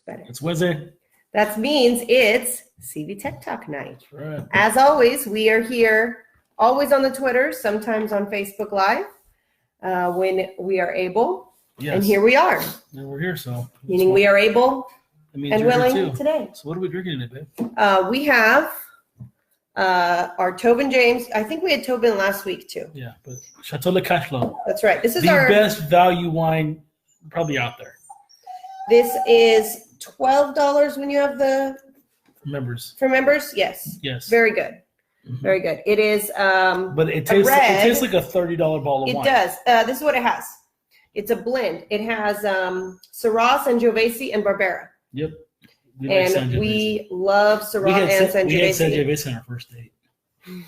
better. It's Wednesday. That means it's CV Tech Talk night. That's right. As always, we are here always on the Twitter, sometimes on Facebook Live when we are able. Yes. And here we are. And we're here, so. Meaning we are able and willing too. today. So what are we drinking today, babe? We have our Tobin James. I think we had Tobin last week too. Yeah, but Chateau Le Cachelot. That's right. This is the our best value wine probably out there. This is $12 when you have the Members. for members. Yes. Yes. Very good. Mm-hmm. Very good. It is. But it tastes like a $30 bottle of wine. It does. This is what it has. It's a blend. It has Syrah, Sangiovese, and Barbera. Yep. We love Syrah and Sangiovese. We had Sangiovese on our first date.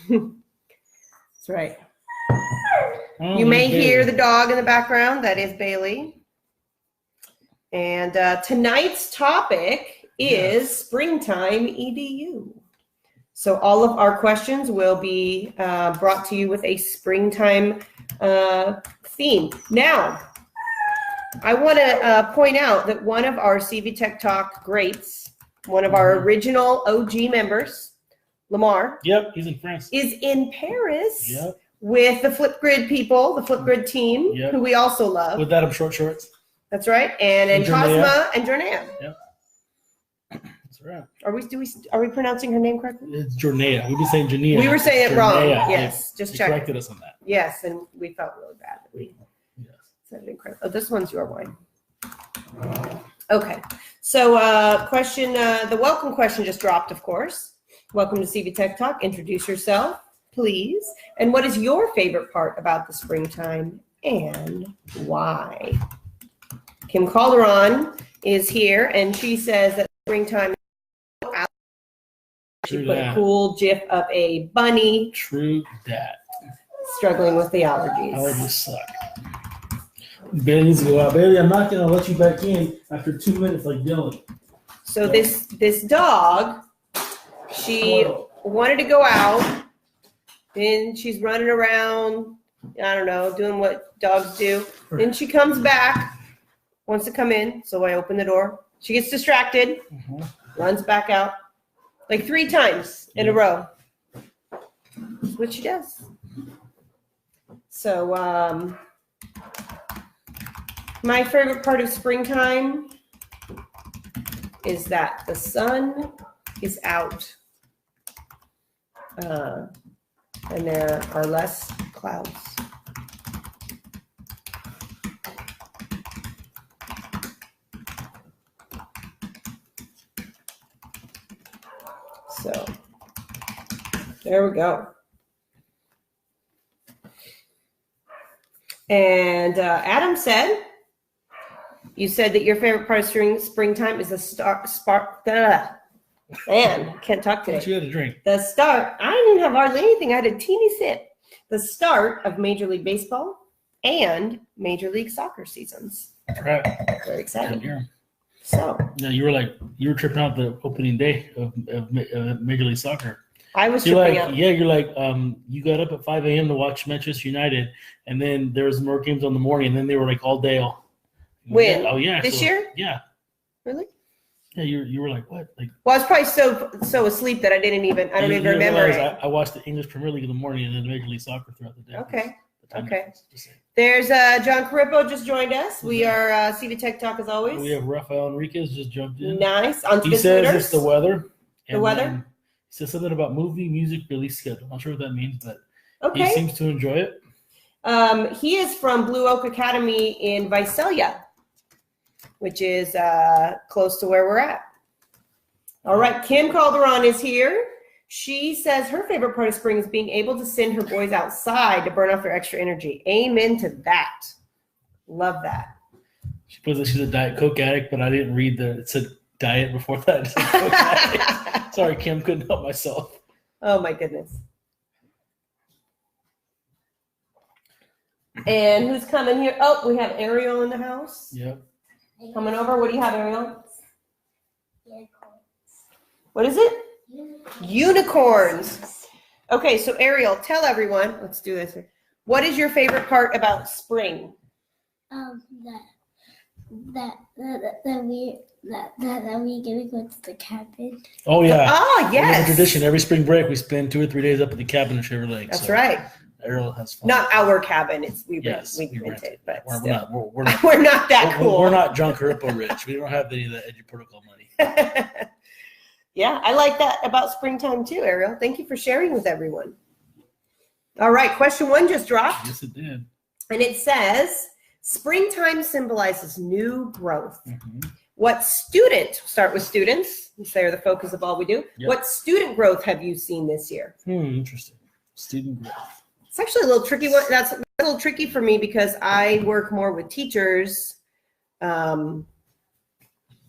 That's right. Oh, you may Bailey. hear the dog in the background. That is Bailey. And tonight's topic is springtime EDU. So all of our questions will be brought to you with a springtime theme. Now, I want to point out that one of our CV Tech Talk greats, one of our original OG members, Lamar. Yep, he's in France. Is in Paris. Yep. With the Flipgrid people, the Flipgrid team, Yep. who we also love. With Adam Short Shorts. That's right, and Cosma and Jornea. Yep. That's right. Are we pronouncing her name correctly? It's Jornea. We've been saying Jania. We were saying it wrong. Jornea. Yes, just they check. corrected us on that. Yes, and we felt really bad that we said it incorrect. Oh, this one's your wine. Okay, so question. The welcome question just dropped, of course. Welcome to CV Tech Talk. Introduce yourself, please. And what is your favorite part about the springtime and why? Kim Calderon is here, and she says that springtime. She put a cool gif of a bunny. True that. Struggling with the allergies. Allergies suck. Bailey needs to go out. Bailey, I'm not going to let you back in after 2 minutes like Dylan. So this dog, she wanted to go out, then she's running around, I don't know, doing what dogs do. Then she comes back, wants to come in, so I open the door. She gets distracted, runs back out, like 3 times in a row. That's what she does. So my favorite part of springtime is that the sun is out and there are less clouds. So there we go. And Adam said, you said that your favorite part of springtime is the spark. Man, can't talk today. What you had to drink? The start. I didn't have hardly anything. I had a teeny sip. The start of Major League Baseball and Major League Soccer seasons. That's right. Very exciting. Yeah. So. Yeah, you were tripping out the opening day of Major League Soccer. I was tripping out. Yeah, you're like, you got up at 5 a.m. to watch Manchester United, and then there was more games on the morning, and then they were like all day. When? Oh yeah. This year? Yeah. Really? Yeah, you were like, what? Like, well, I was probably so asleep that I don't even remember it. I watched the English Premier League in the morning and then Major League Soccer throughout the day. Okay. There's John Carippo just joined us. We are CV Tech Talk as always. We have Rafael Enriquez just jumped in. Nice. He says it's the weather. The weather? He says something about movie music release schedule. I'm not sure what that means, but okay. He seems to enjoy it. He is from Blue Oak Academy in Visalia, which is close to where we're at. All right, Kim Calderon is here. She says her favorite part of spring is being able to send her boys outside to burn off their extra energy. Amen to that. Love that. She puts that she's a Diet Coke addict, but I didn't read it said diet before that. It said Coke addict. Sorry, Kim, couldn't help myself. Oh, my goodness. And who's coming here? Oh, we have Ariel in the house. Yep. Coming over. What do you have, Ariel? What is it? Unicorns. Okay, so Ariel, tell everyone. Let's do this. What is your favorite part about spring? That that we gonna go to the cabin? Oh yeah. Oh, We have a yes. tradition. Every spring break, we spend 2 or 3 days up at the cabin in Shaver Lake. That's so right. Errol has fun. Not our cabin. It's we Yes, we we rent rent it, it. but We're still. not. We're not. We're not that cool. We're not John Carripo rich. We don't have any of that Edgy Protocol money. Yeah, I like that about springtime too, Ariel. Thank you for sharing with everyone. All right, question 1 just dropped, Yes, it did. and it says, springtime symbolizes new growth. Mhm. What student, start with students, since they're the focus of all we do. Yep. What student growth have you seen this year? Interesting. Student growth. It's actually a little tricky one. That's a little tricky for me because I work more with teachers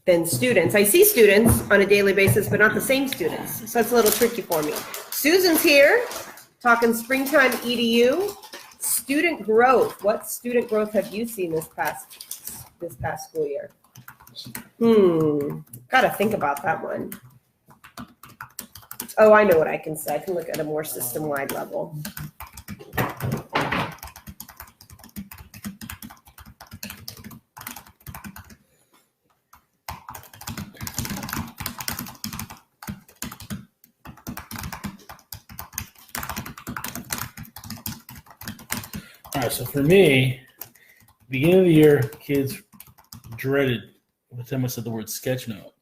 than students. I see students on a daily basis, but not the same students. So it's a little tricky for me. Susan's here talking springtime EDU. Student growth. What student growth have you seen this past school year? Gotta think about that one. Oh, I know what I can say. I can look at a more system-wide level. All right. So for me, beginning of the year, kids dreaded every time I said the word sketch note.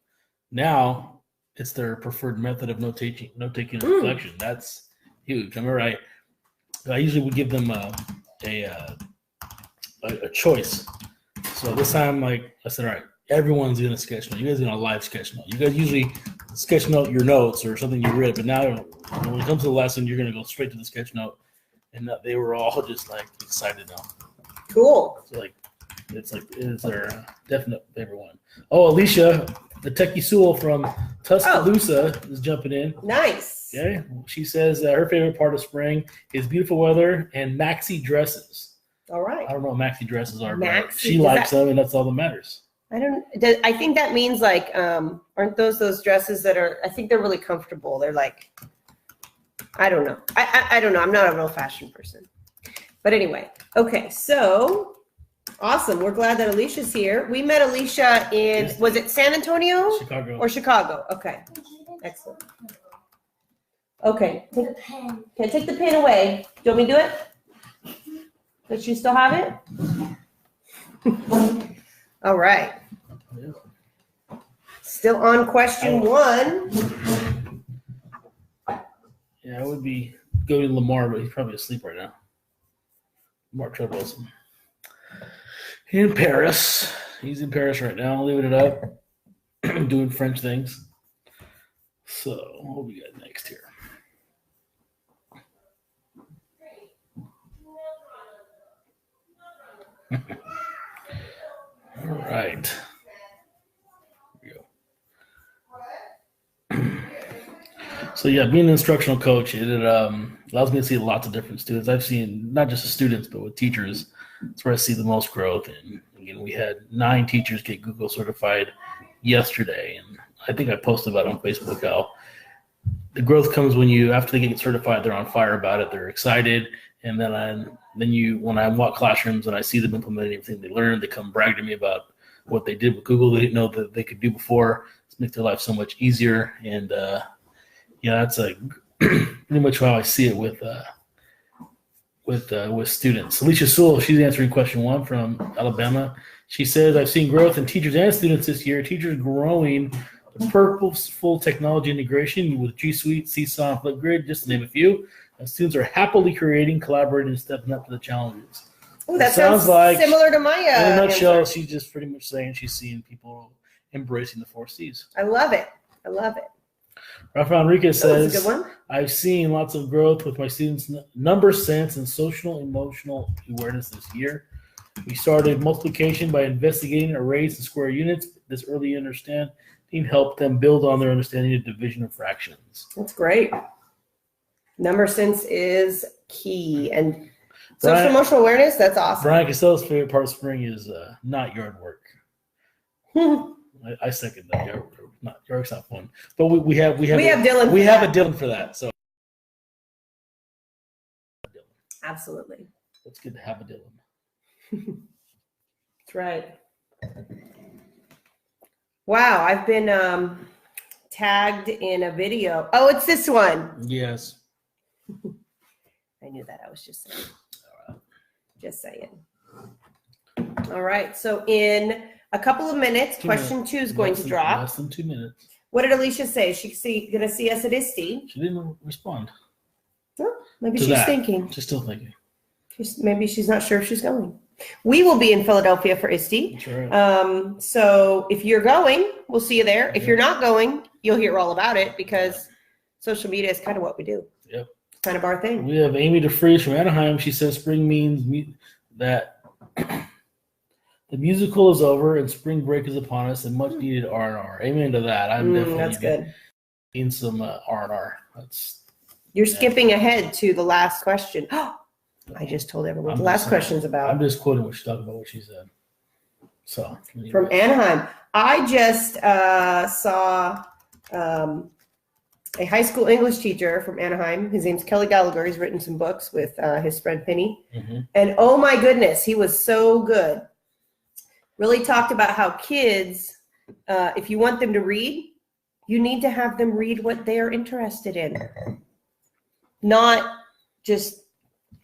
Now it's their preferred method of note taking and reflection. That's huge. I remember I usually would give them a choice. So this time, like I said, all right, everyone's gonna sketch note. You guys are gonna live sketch note. You guys usually sketch note your notes or something you read, but now when it comes to the lesson, you're gonna go straight to the sketch note. And they were all just like excited now. Cool. So it's their definite favorite one. Oh, Alicia, the Techie Sewell from Tuscaloosa is jumping in. Nice. Okay, she says her favorite part of spring is beautiful weather and maxi dresses. All right. I don't know what maxi dresses are, but Maxi, she does likes that- them, and that's all that matters. I think that means like, aren't those dresses that are, I think they're really comfortable. They're like, I don't know. I don't know. I'm not a real fashion person. But anyway, okay. So awesome. We're glad that Alicia's here. We met Alicia in, was it San Antonio Chicago. or Chicago? Okay. Excellent. Okay. The pen. Okay, take the pen away. Do you want me to do it? Does she still have it? All right. Yeah. Still on question 1. Yeah, I would be going to Lamar, but he's probably asleep right now. Lamar Tread Wilson. In Paris. He's in Paris right now, living it up, doing French things. So, what we got next here? All right. Here we go. So yeah, being an instructional coach, it allows me to see lots of different students. I've seen not just the students, but with teachers. That's where I see the most growth. And again, we had 9 teachers get Google certified yesterday, and I think I posted about it on Facebook how the growth comes when after they get certified, they're on fire about it. They're excited, and then when I walk classrooms and I see them implementing everything they learned, they come brag to me about what they did with Google they didn't know that they could do before. It's make their life so much easier, and that's pretty much how I see it with students. Alicia Sewell, she's answering question 1 from Alabama. She says, I've seen growth in teachers and students this year. Teachers growing the purposeful technology integration with G Suite, Seesaw, and Flipgrid, just to name a few. And students are happily creating, collaborating, and stepping up to the challenges. Oh, that Sounds sounds like, similar to my in a nutshell, answer. she's just pretty much saying she's seeing people embracing the 4 C's. I love it. I love it. Rafael Enriquez That was a says, good one. I've seen lots of growth with my students' number sense and social emotional awareness this year. We started multiplication by investigating arrays and square units. This early understanding helped them build on their understanding of division of fractions. That's great. Number sense is key. And social Brian- emotional awareness, that's awesome. Brian Costello's favorite part of spring is not yard work. I second that. Yard work's not fun, but we have Dylan. we for have that. a Dylan for that. So Absolutely. it's good to have a Dylan. That's right. Wow, I've been tagged in a video. Oh, it's this one. Yes. I knew that. I was just saying. Just saying. All right. So in a couple of minutes, question 2 is going to drop. Less than 2 minutes. What did Alicia say? She's going to see us at ISTE. She didn't respond. Oh, maybe To she's that. thinking. She's still thinking. Maybe she's not sure if she's going. We will be in Philadelphia for ISTE. That's right. So if you're going, we'll see you there. If Yeah. you're not going, you'll hear all about it because social media is kind of what we do. Yep. It's kind of our thing. We have Amy DeFries from Anaheim. She says spring means that the musical is over and spring break is upon us and much needed R&R. Amen to that. I'm definitely That's good. in some R&R. You're Yeah. skipping ahead to the last question. I just told everyone what the last question's about. I'm just quoting what she talked about, what she said. So anyway. From Anaheim. I just saw a high school English teacher from Anaheim. His name's Kelly Gallagher. He's written some books with his friend Penny. Mhm. And oh my goodness, he was so good. Really talked about how kids, if you want them to read, you need to have them read what they are interested in. Not just,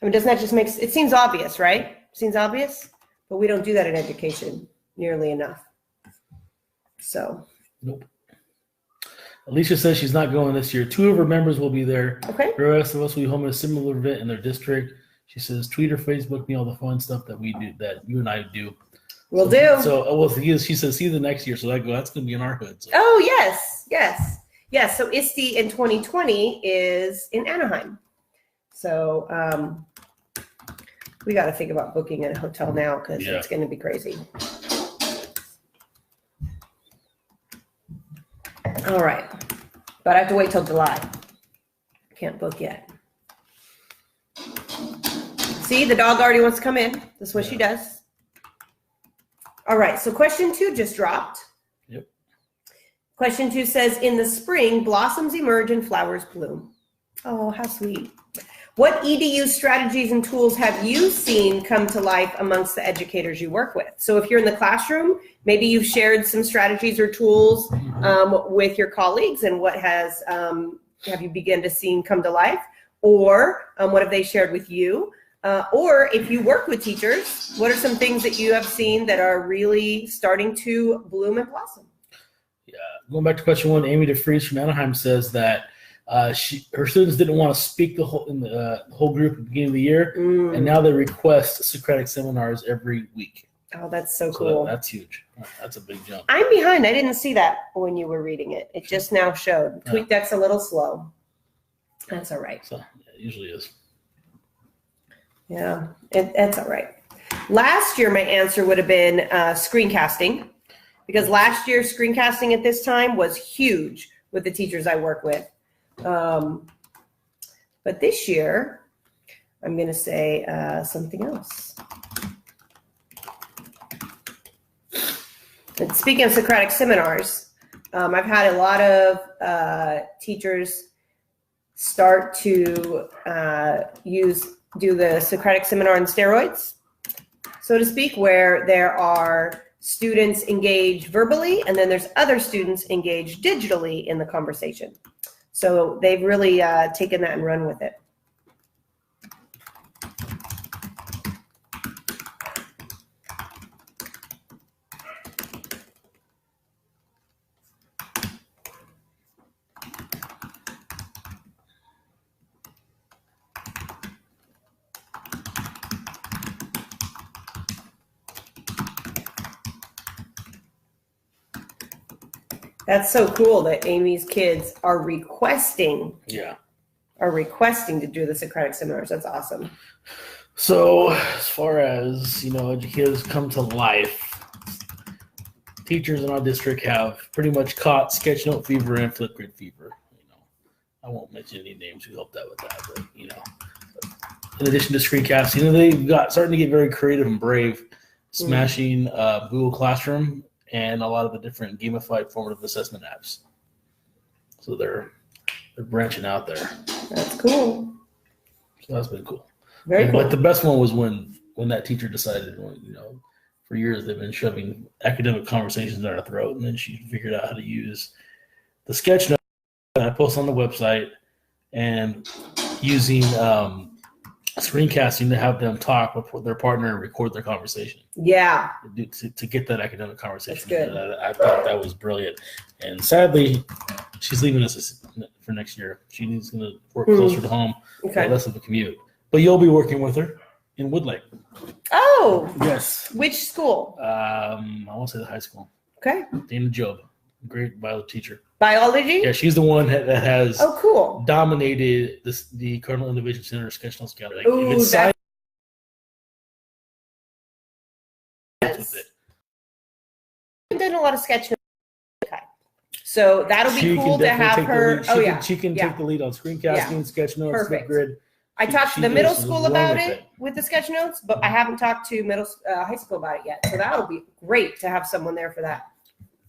doesn't that just make, it seems obvious, right? Seems obvious, but we don't do that in education nearly enough. So. Nope. Alicia says she's not going this year. 2 of her members will be there. Okay. The rest of us will be home at a similar event in their district. She says, tweet or Facebook me all the fun stuff that we do, that you and I do. Will do. So, she says, see you the next year. So that's going to be in our hood. So. Oh, yes. So ISTE in 2020 is in Anaheim. So we got to think about booking a hotel now because it's going to be crazy. All right. But I have to wait till July. Can't book yet. See, the dog already wants to come in. That's what she does. All right. So question 2 just dropped. Yep. Question 2 says, in the spring, blossoms emerge and flowers bloom. Oh, how sweet. What EDU strategies and tools have you seen come to life amongst the educators you work with? So if you're in the classroom, maybe you've shared some strategies or tools with your colleagues, and what has have you begun to see come to life? Or what have they shared with you? Or if you work with teachers, what are some things that you have seen that are really starting to bloom and blossom? Yeah. Going back to question 1, Amy DeFries from Anaheim says that her students didn't want to speak the whole group at the beginning of the year, and now they request Socratic seminars every week. Oh, that's so cool. That's huge. That's a big jump. I'm behind. I didn't see that when you were reading it. It just now showed. TweetDeck's a little slow. That's all right. So it usually is. Yeah, that's all right. Last year, my answer would have been screencasting, because last year screencasting at this time was huge with the teachers I work with. But this year, I'm going to say something else. And speaking of Socratic seminars, I've had a lot of teachers start to do the Socratic seminar on steroids, so to speak, where there are students engaged verbally and then there's other students engaged digitally in the conversation. So they've really taken that and run with it. That's so cool that Amy's kids are requesting to do the Socratic seminars. That's awesome. So as far as, educators come to life, teachers in our district have pretty much caught sketchnote fever and Flipgrid fever. I won't mention any names who helped out with that, but in addition to screencasting, they've starting to get very creative and brave, smashing Google Classroom and a lot of the different gamified formative assessment apps. So they're branching out there. That's cool. So that's been cool. Very cool. But the best one was when that teacher decided, for years they've been shoving academic conversations down our throat, and then she figured out how to use the sketch note that I post on the website and using screencasting to have them talk with their partner and record their conversation. Yeah. To get that academic conversation. That's good. I thought that was brilliant. And sadly, she's leaving us for next year. She's going to work closer to home, Okay. less of a commute. But you'll be working with her in Woodlake. Oh, Yes. which school? I want to say the high school. Okay. Dana Job, great biology teacher. Biology? Yeah, she's the one that has Oh, cool. dominated the Cardinal Innovation Center sketch notes gallery. Like, Ooh, if it's that's- science with it. I've done a lot of sketch notes. Okay. So that'll be cool to have her. Oh, yeah. She can Yeah. take the lead on screencasting, sketch notes, Perfect. Flipgrid. I talked to She the middle just school run about with it with the sketch notes, but I haven't talked to high school about it yet. So that'll be great to have someone there for that.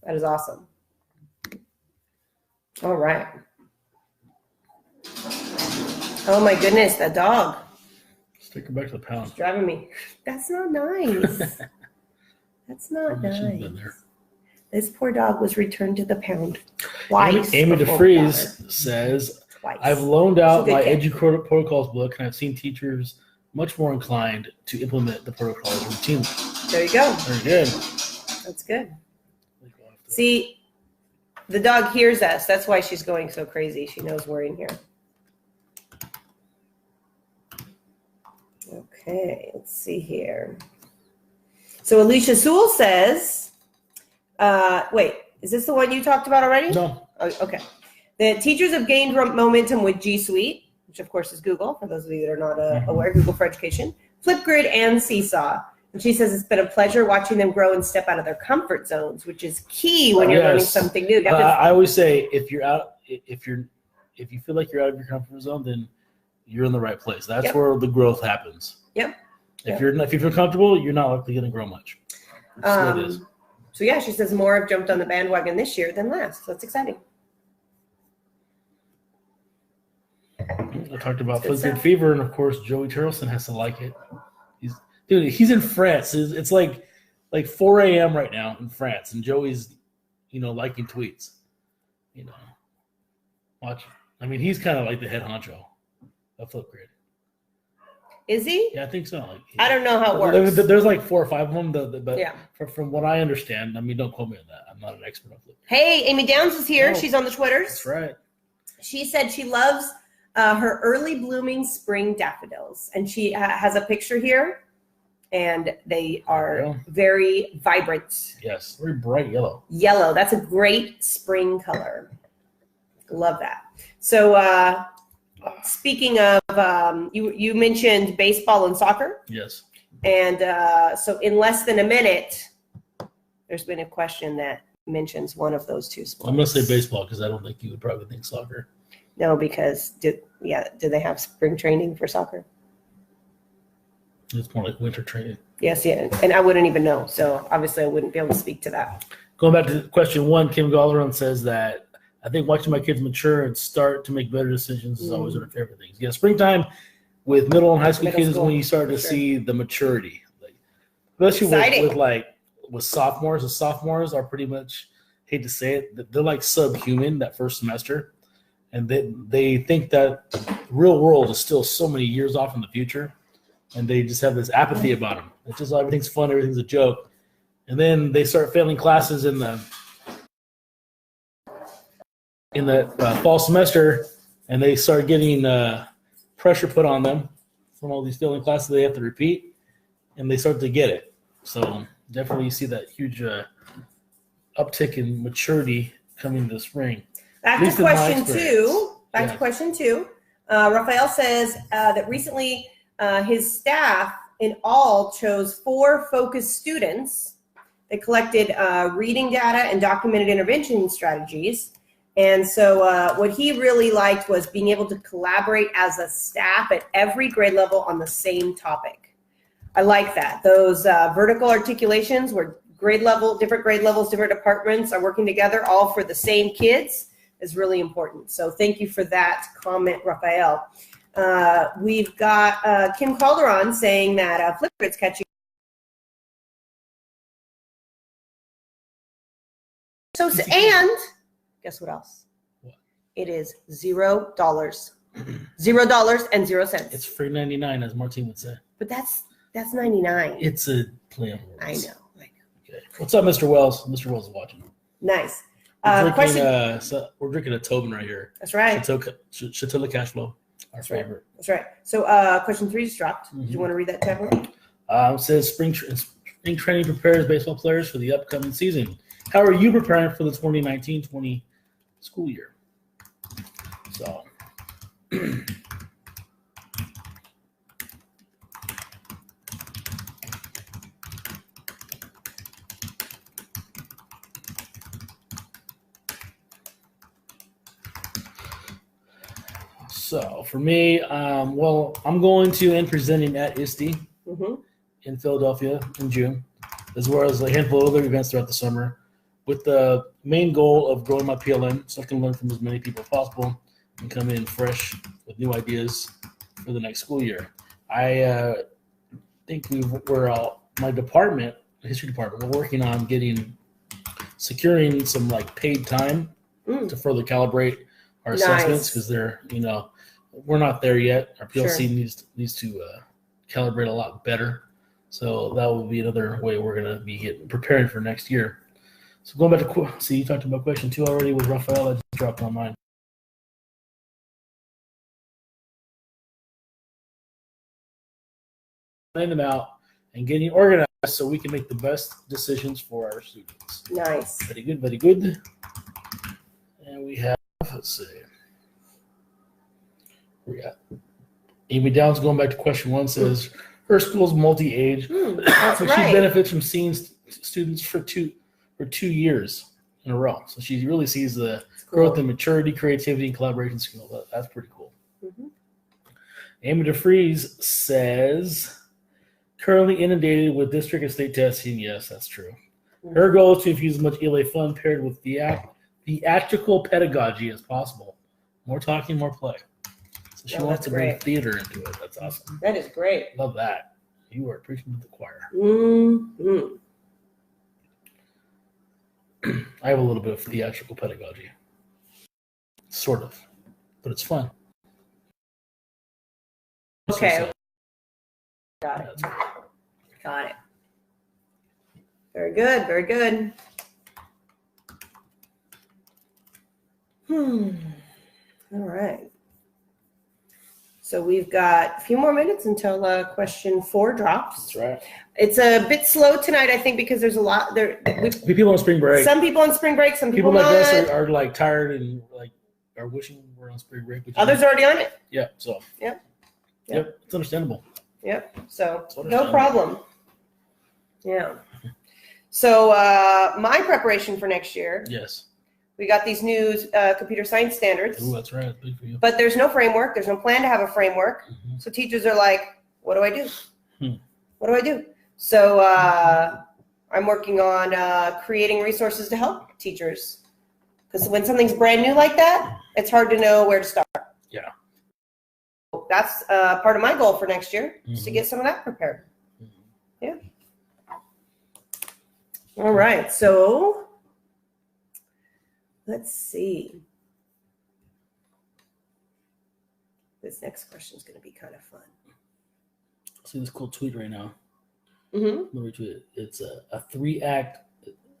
That is awesome. All right. Oh my goodness, that dog Let's take her back to the pound. is driving me. That's not nice. That's not She's been nice. there. This poor dog was returned to the pound twice. Amy before we got her. DeFries says, Twice. I've loaned out She's a my good kid. protocols book, and I've seen teachers much more inclined to implement the protocols routinely. There you go. Very good. That's good. See, the dog hears us. That's why she's going so crazy. She knows we're in here. Okay, let's see here. So Alicia Sewell says, wait, is this the one you talked about already? No. Oh, okay. The teachers have gained momentum with G Suite, which of course is Google, for those of you that are not aware, Google for Education, Flipgrid, and Seesaw. And she says it's been a pleasure watching them grow and step out of their comfort zones, which is key when you're learning something new. I always say if you feel like you're out of your comfort zone, then you're in the right place. That's where the growth happens. Yep. If you feel comfortable, you're not likely going to grow much. That's what it is. So yeah, she says more have jumped on the bandwagon this year than last. So that's exciting. I talked about Good Flipgrid stuff. Fever, and of course Joey Turleson has to like it. He's in France. It's like 4 a.m. right now in France, and Joey's liking tweets. Watch. I mean, he's kind of like the head honcho of Flipgrid. Is he? Yeah, I think so. I don't know how it works. There's like 4 or 5 of them. But Yeah. from what I understand, I mean, don't quote me on that. I'm not an expert on Flipgrid. Hey, Amy Downs is here. Oh. She's on the Twitters. That's right. She said she loves her early blooming spring daffodils. And she has a picture here. And they are very vibrant. Yes, very bright yellow. Yellow. That's a great spring color. Love that. So speaking of, you mentioned baseball and soccer. Yes. And so in less than a minute, there's been a question that mentions one of those two sports. I'm going to say baseball because I don't think you would probably think soccer. No, because do they have spring training for soccer? It's more like winter training. Yes, yeah. And I wouldn't even know. So obviously I wouldn't be able to speak to that. Going back to question 1, Kim Galleron says that I think watching my kids mature and start to make better decisions is always one of my favorite things. Yeah, springtime with middle and high school kids is when you start to see the maturity. Especially with sophomores. The sophomores are pretty much, hate to say it, they're like subhuman that first semester. And they think that the real world is still so many years off in the future. And they just have this apathy about them. It's just everything's fun, everything's a joke. And then they start failing classes in the fall semester, and they start getting pressure put on them from all these failing classes they have to repeat, and they start to get it. So definitely you see that huge uptick in maturity coming this spring. Back to question 2. Raphael says that recently his staff in all chose 4 focused students. They collected reading data and documented intervention strategies. And so what he really liked was being able to collaborate as a staff at every grade level on the same topic. I like that. Those vertical articulations where different grade levels, different departments are working together all for the same kids is really important. So thank you for that comment, Raphael. We've got Kim Calderon saying that Flipgrid's catching So and guess what else? What? It is $0. $0.00. It's free 99, as Martine would say. But that's 99. It's a play on words. I know. Okay. What's up, Mr. Wells? Mr. Wells is watching. Nice. We're drinking, Question. we're drinking a Tobin right here. That's right. Chateau Cash Flow, our That's right. favorite. That's right. So question 3 just dropped. Do you want to read that tab? It says spring training prepares baseball players for the upcoming season. How are you preparing for the 2019-20 school year? So, for me, well, I'm going to end presenting at ISTE in Philadelphia in June, as well as a handful of other events throughout the summer, with the main goal of growing my PLN so I can learn from as many people as possible and come in fresh with new ideas for the next school year. I think my department, the history department, we're working on securing some like paid time to further calibrate our assessments, because they're, we're not there yet. Our PLC needs to calibrate a lot better. So that will be another way we're going to be preparing for next year. So going back to, you talked about question 2 already with Raphael. I just dropped on mine. Planning them out and getting organized so we can make the best decisions for our students. Nice. Very good, very good. And we have, let's see. We got Amy Downs, going back to question 1, says her school's multi-age. That's right. She benefits from seeing students for two years in a row. So she really sees the growth in maturity, creativity, and collaboration skill. That's pretty cool. Amy DeFries says, currently inundated with district and state testing. Yes, that's true. Her goal is to infuse as much ELA fun paired with theatrical pedagogy as possible. More talking, more play. So she wants to bring theater into it. That's awesome. That is great. Love that. You are preaching to the choir. I have a little bit of theatrical pedagogy. Sort of. But it's fun. Okay. Got it. Got it. Very good. Very good. All right. So we've got a few more minutes until question 4 drops. That's right. It's a bit slow tonight, I think, because there's a lot there. People on spring break. Some people on spring break. Some people like not. us are like tired and like are wishing we're on spring break. Others are already on it. Yeah. So. Yep. It's understandable. Yep. So no problem. Yeah. So my preparation for next year. Yes. We got these new computer science standards. Ooh, that's right. That's big for you. But there's no framework. There's no plan to have a framework. So teachers are like, what do I do? What do I do? So I'm working on creating resources to help teachers. Because when something's brand new like that, it's hard to know where to start. Yeah. That's part of my goal for next year, is to get some of that prepared. Yeah. All right. So let's see. This next question is going to be kind of fun. See this cool tweet right now. Mm-hmm. Let me retweet it. It's a 3-act.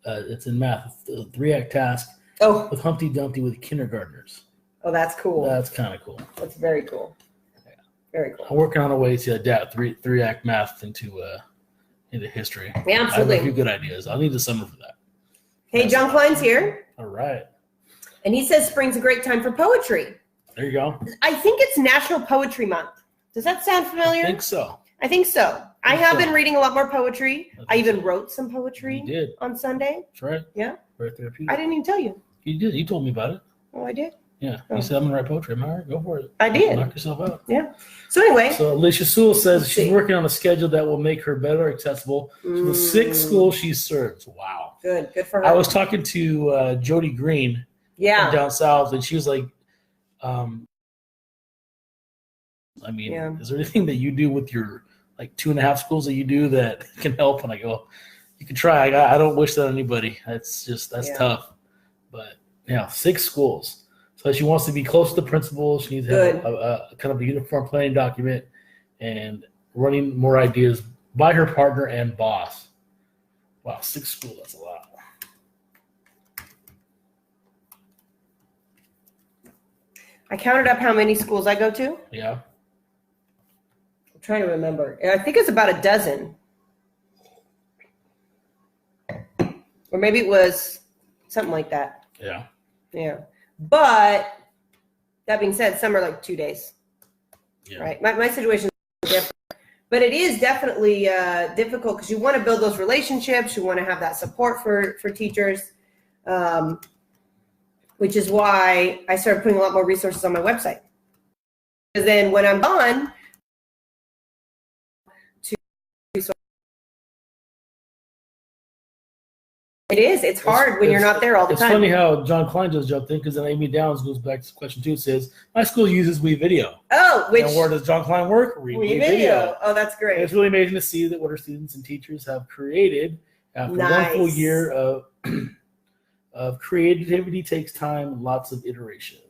It's in math. A 3-act task. Oh. With Humpty Dumpty with kindergartners. Oh, that's cool. That's kind of cool. That's very cool. Yeah. Very cool. I'm working on a way to adapt 3-act math into history. Yeah, absolutely. I have a few good ideas. I'll need the summer for that. Hey, John Klein's here. All right. And he says spring's a great time for poetry. There you go. I think it's National Poetry Month. Does that sound familiar? I think so. I have been reading a lot more poetry. I even wrote some poetry You did. on Sunday. That's right. Yeah. Very therapeutic. I didn't even tell you. You did. You told me about it. Oh, I did? Yeah. Oh. You said, I'm going to write poetry. Am I right? Go for it. I did. Knock yourself out. Yeah. So anyway. So Alicia Sewell says Let's she's see. working on a schedule that will make her better accessible to the 6 schools she serves. Wow. Good for her. I was talking to Jody Green from down south, and she was like, is there anything that you do with your like 2.5 schools that you do that can help? And I go, you can try. I don't wish that on anybody. That's tough. But yeah, 6 schools. So she wants to be close to the principal. She needs to have a kind of a uniform planning document and running more ideas by her partner and boss. Wow, 6 schools, that's a lot. I counted up how many schools I go to. Yeah. I'm trying to remember. I think it's about a dozen. Or maybe it was something like that. Yeah. Yeah. But that being said, some are like 2 days. Yeah. Right. My situation is different. But it is definitely difficult because you want to build those relationships. You want to have that support for teachers, which is why I started putting a lot more resources on my website. Because then when I'm gone, it's hard when you're not there all the time. It's funny how John Klein just jumped in because then Amy Downs goes back to question 2. It says, my school uses WeVideo. Oh, which and where does John Klein work? WeVideo. Oh, that's great. And it's really amazing to see that what our students and teachers have created after Nice. 1 full year of creativity takes time and lots of iterations.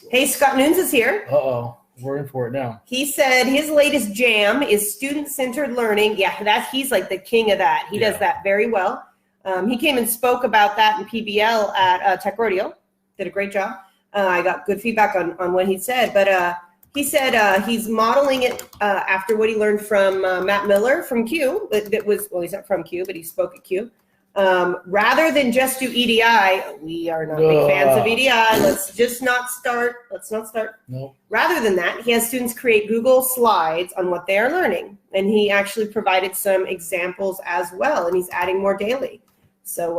Hey, Scott Nunes is here. Uh-oh. We're in for it now. He said his latest jam is student-centered learning. Yeah, he's like the king of that. He does that very well. He came and spoke about that in PBL at Tech Rodeo. Did a great job. I got good feedback on what he said. But he said he's modeling it after what he learned from Matt Miller from Q. He's not from Q, but he spoke at Q. Rather than just do EDI, we are not big fans of EDI. Let's not start. No. Rather than that, he has students create Google Slides on what they are learning. And he actually provided some examples as well. And he's adding more daily. So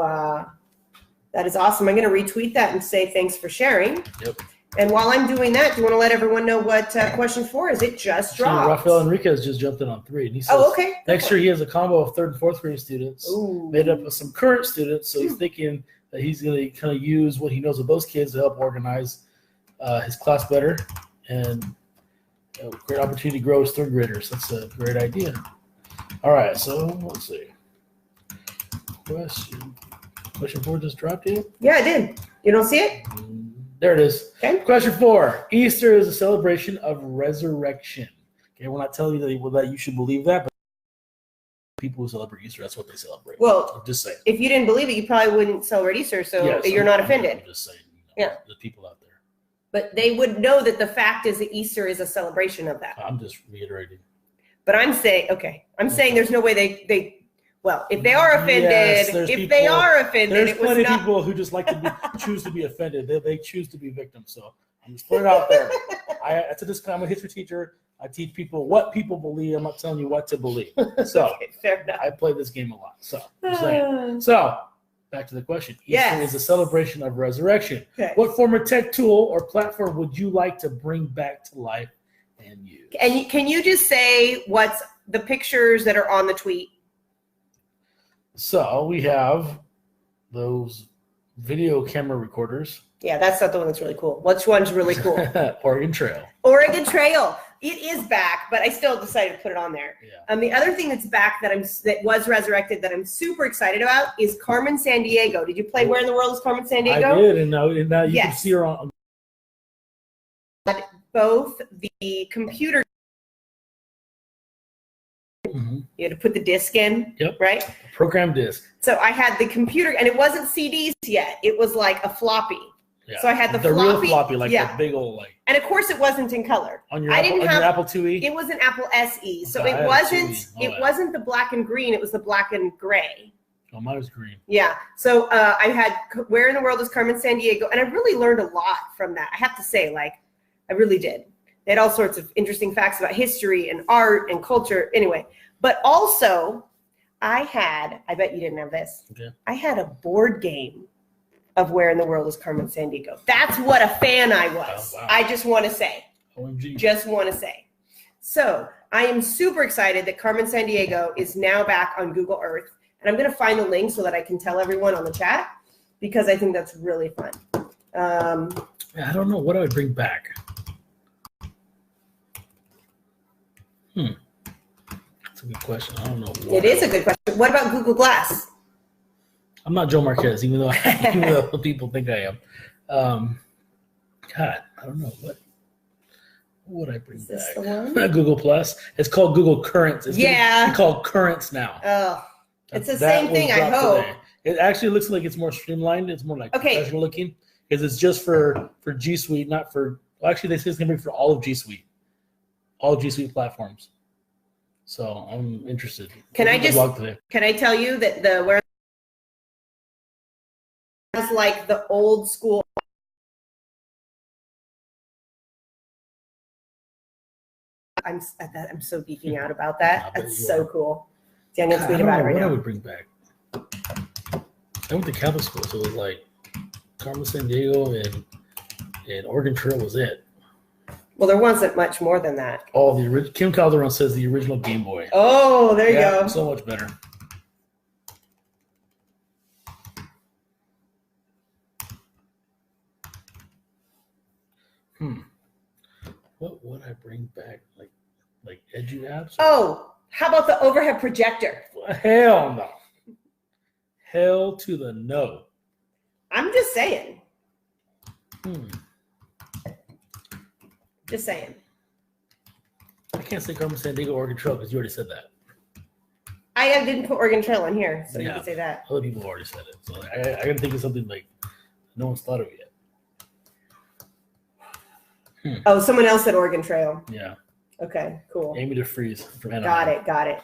that is awesome. I'm going to retweet that and say thanks for sharing. Yep. And while I'm doing that, do you want to let everyone know what question 4 is? It just dropped. Rafael Enriquez just jumped in on 3. And he says, okay. Next year he has a combo of 3rd and 4th grade students Ooh. made up of some current students. So he's thinking that he's going to kind of use what he knows of those kids to help organize his class better. And a great opportunity to grow his 3rd graders. That's a great idea. All right, so let's see. Question 4 just dropped in? Yeah, I did. You don't see it? There it is. Okay. Question 4. Easter is a celebration of resurrection. Okay, we're not telling you that you should believe that, but people who celebrate Easter, that's what they celebrate. Well, I'm just saying. If you didn't believe it, you probably wouldn't celebrate Easter, so you're not offended. I'm just saying. Yeah. There's people out there. But they would know that the fact is that Easter is a celebration of that. I'm just reiterating. But I'm saying there's no way they if they are offended, Yes, there's it was plenty of not. people who just like to choose to be offended. They choose to be victims. So I'm just putting it out there. I'm a history teacher. I teach people what people believe. I'm not telling you what to believe. So Okay, fair enough. I play this game a lot. So I'm just saying. So back to the question. Easter is a celebration of resurrection. Okay. What former tech tool or platform would you like to bring back to life and use? And can you just say what's the pictures that are on the tweet? So we have those video camera recorders. Yeah, that's not the one that's really cool. Which one's really cool? Oregon Trail. Oregon Trail. It is back, but I still decided to put it on there. Yeah. The other thing that's back that was resurrected that I'm super excited about is Carmen Sandiego. Did you play Where in the World is Carmen Sandiego? I did, and now you can see her on. Both the computer. Mm-hmm. You had to put the disc in, right? Program disc. So I had the computer, and it wasn't CDs yet. It was like a floppy. Yeah. So I had the real floppy, like the big old like. And of course, it wasn't in color. On your Apple IIe. It was an Apple SE, so Okay, it wasn't. it wasn't the black and green. It was the black and gray. Oh, mine was green. Yeah. So I had Where in the World is Carmen Sandiego, and I really learned a lot from that. I have to say, I really did. They had all sorts of interesting facts about history and art and culture. Anyway, but also I bet you didn't have this. Okay. I had a board game of Where in the World is Carmen Sandiego. That's what a fan I was. Oh, wow. I just want to say. OMG. Just want to say. So I am super excited that Carmen Sandiego is now back on Google Earth. And I'm going to find the link so that I can tell everyone on the chat because I think that's really fun. I don't know. What do I bring back? That's a good question. I don't know. It is a good question. What about Google Glass? I'm not Joe Marquez, even though people think I am. God, I don't know what would I bring Is this back. the one? Google Plus. It's called Google Currents. It's Yeah. gonna be called Currents now. Oh, it's the That same was thing, I dropped hope. today. It actually looks like it's more streamlined. It's more like Okay. professional looking because it's just for G Suite, not for. Well, actually, they say it's gonna be for all of G Suite, all G Suite platforms. So I'm interested. Can I Look at the just- blog today. Can I tell you that the where it's like the old school. I'm so geeking out about I that. bet That's you so are. cool. See, I'm gonna God, I tweet don't about it know right what I now. would bring back. I went to Catholic school, so it was like Carmen San Diego and Oregon Trail was it. Well, there wasn't much more than that. Oh, Kim Calderon says the original Game Boy. Oh, there you Yeah, go. so much better. What would I bring back? Like Edu apps? Oh, how about the overhead projector? Hell no. Hell to the no. I'm just saying. Hmm. Just saying. I can't say Carmen San Diego, Oregon Trail because you already said that. I didn't put Oregon Trail in here, so you Yeah. can say that. Other people already said it. So I gotta think of something like no one's thought of it yet. Oh, someone else said Oregon Trail. Yeah. Okay, cool. Amy DeFries from Anaheim. Got it.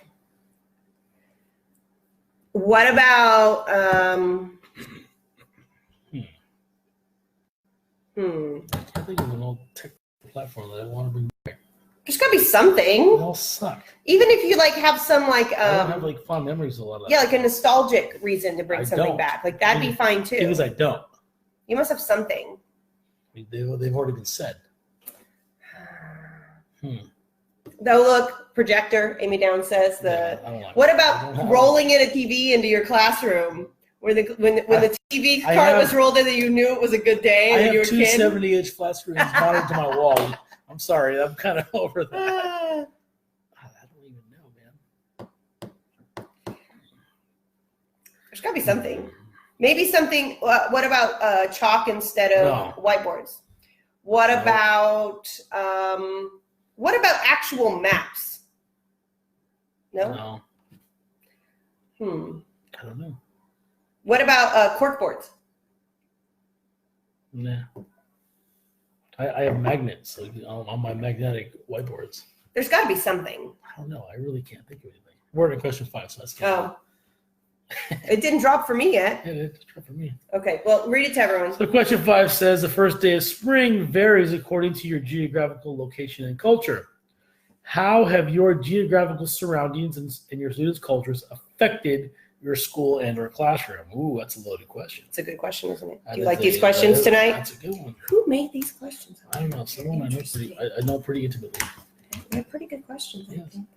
What about I think of an old tech platform that I want to bring back. There's gotta be something. They all suck. Even if you like have some like I don't have like fond memories of a lot of that. yeah, like a nostalgic reason to bring I something don't. back. Like that'd be fine too. Because I don't. You must have something. I mean, they've already been said. Though look, projector, Amy Down says Yeah, I don't like what it. I about don't have rolling in a TV into your classroom? When the TV I cart have- was rolled in, and you knew it was a good day I when you were have a two kid. 70-inch flat screens mounted to my wall. I'm sorry, I'm kind of over that. Ah. I don't even know, man. There's got to be something. Maybe something. What about chalk instead of whiteboards? What No. about actual maps? No. I don't know. What about corkboards? Nah. I have magnets on my magnetic whiteboards. There's got to be something. I don't know. I really can't think of anything. We're in question 5, so that's good. Oh, it didn't drop for me yet. Yeah, it's true for me. Okay, well, read it to everyone. So question 5 says the first day of spring varies according to your geographical location and culture. How have your geographical surroundings and your students' cultures affected your school and or classroom? Ooh, that's a loaded question. It's a good question, isn't it? That Do you is like these a- questions tonight? That's a good one. Who made these questions? I don't know. Someone I know pretty intimately. They're pretty good questions, I Yes. think.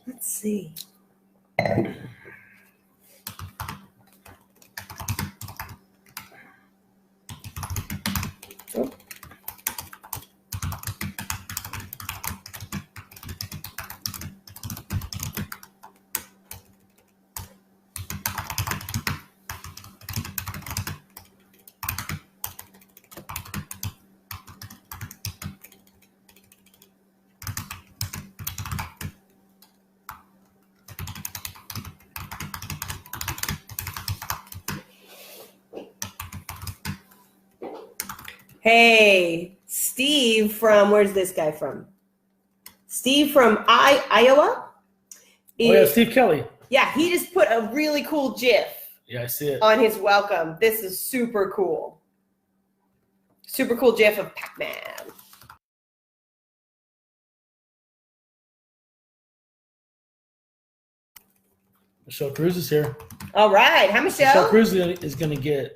Let's see. Oh. Hey, Steve from, where's this guy from? Steve from Iowa? Oh yeah, Steve Kelly. Yeah, he just put a really cool GIF Yeah, I see it. on his welcome. This is super cool. Super cool GIF of Pac-Man. Michelle Cruz is here. All right. Hi, Michelle Michelle. Cruz is going to get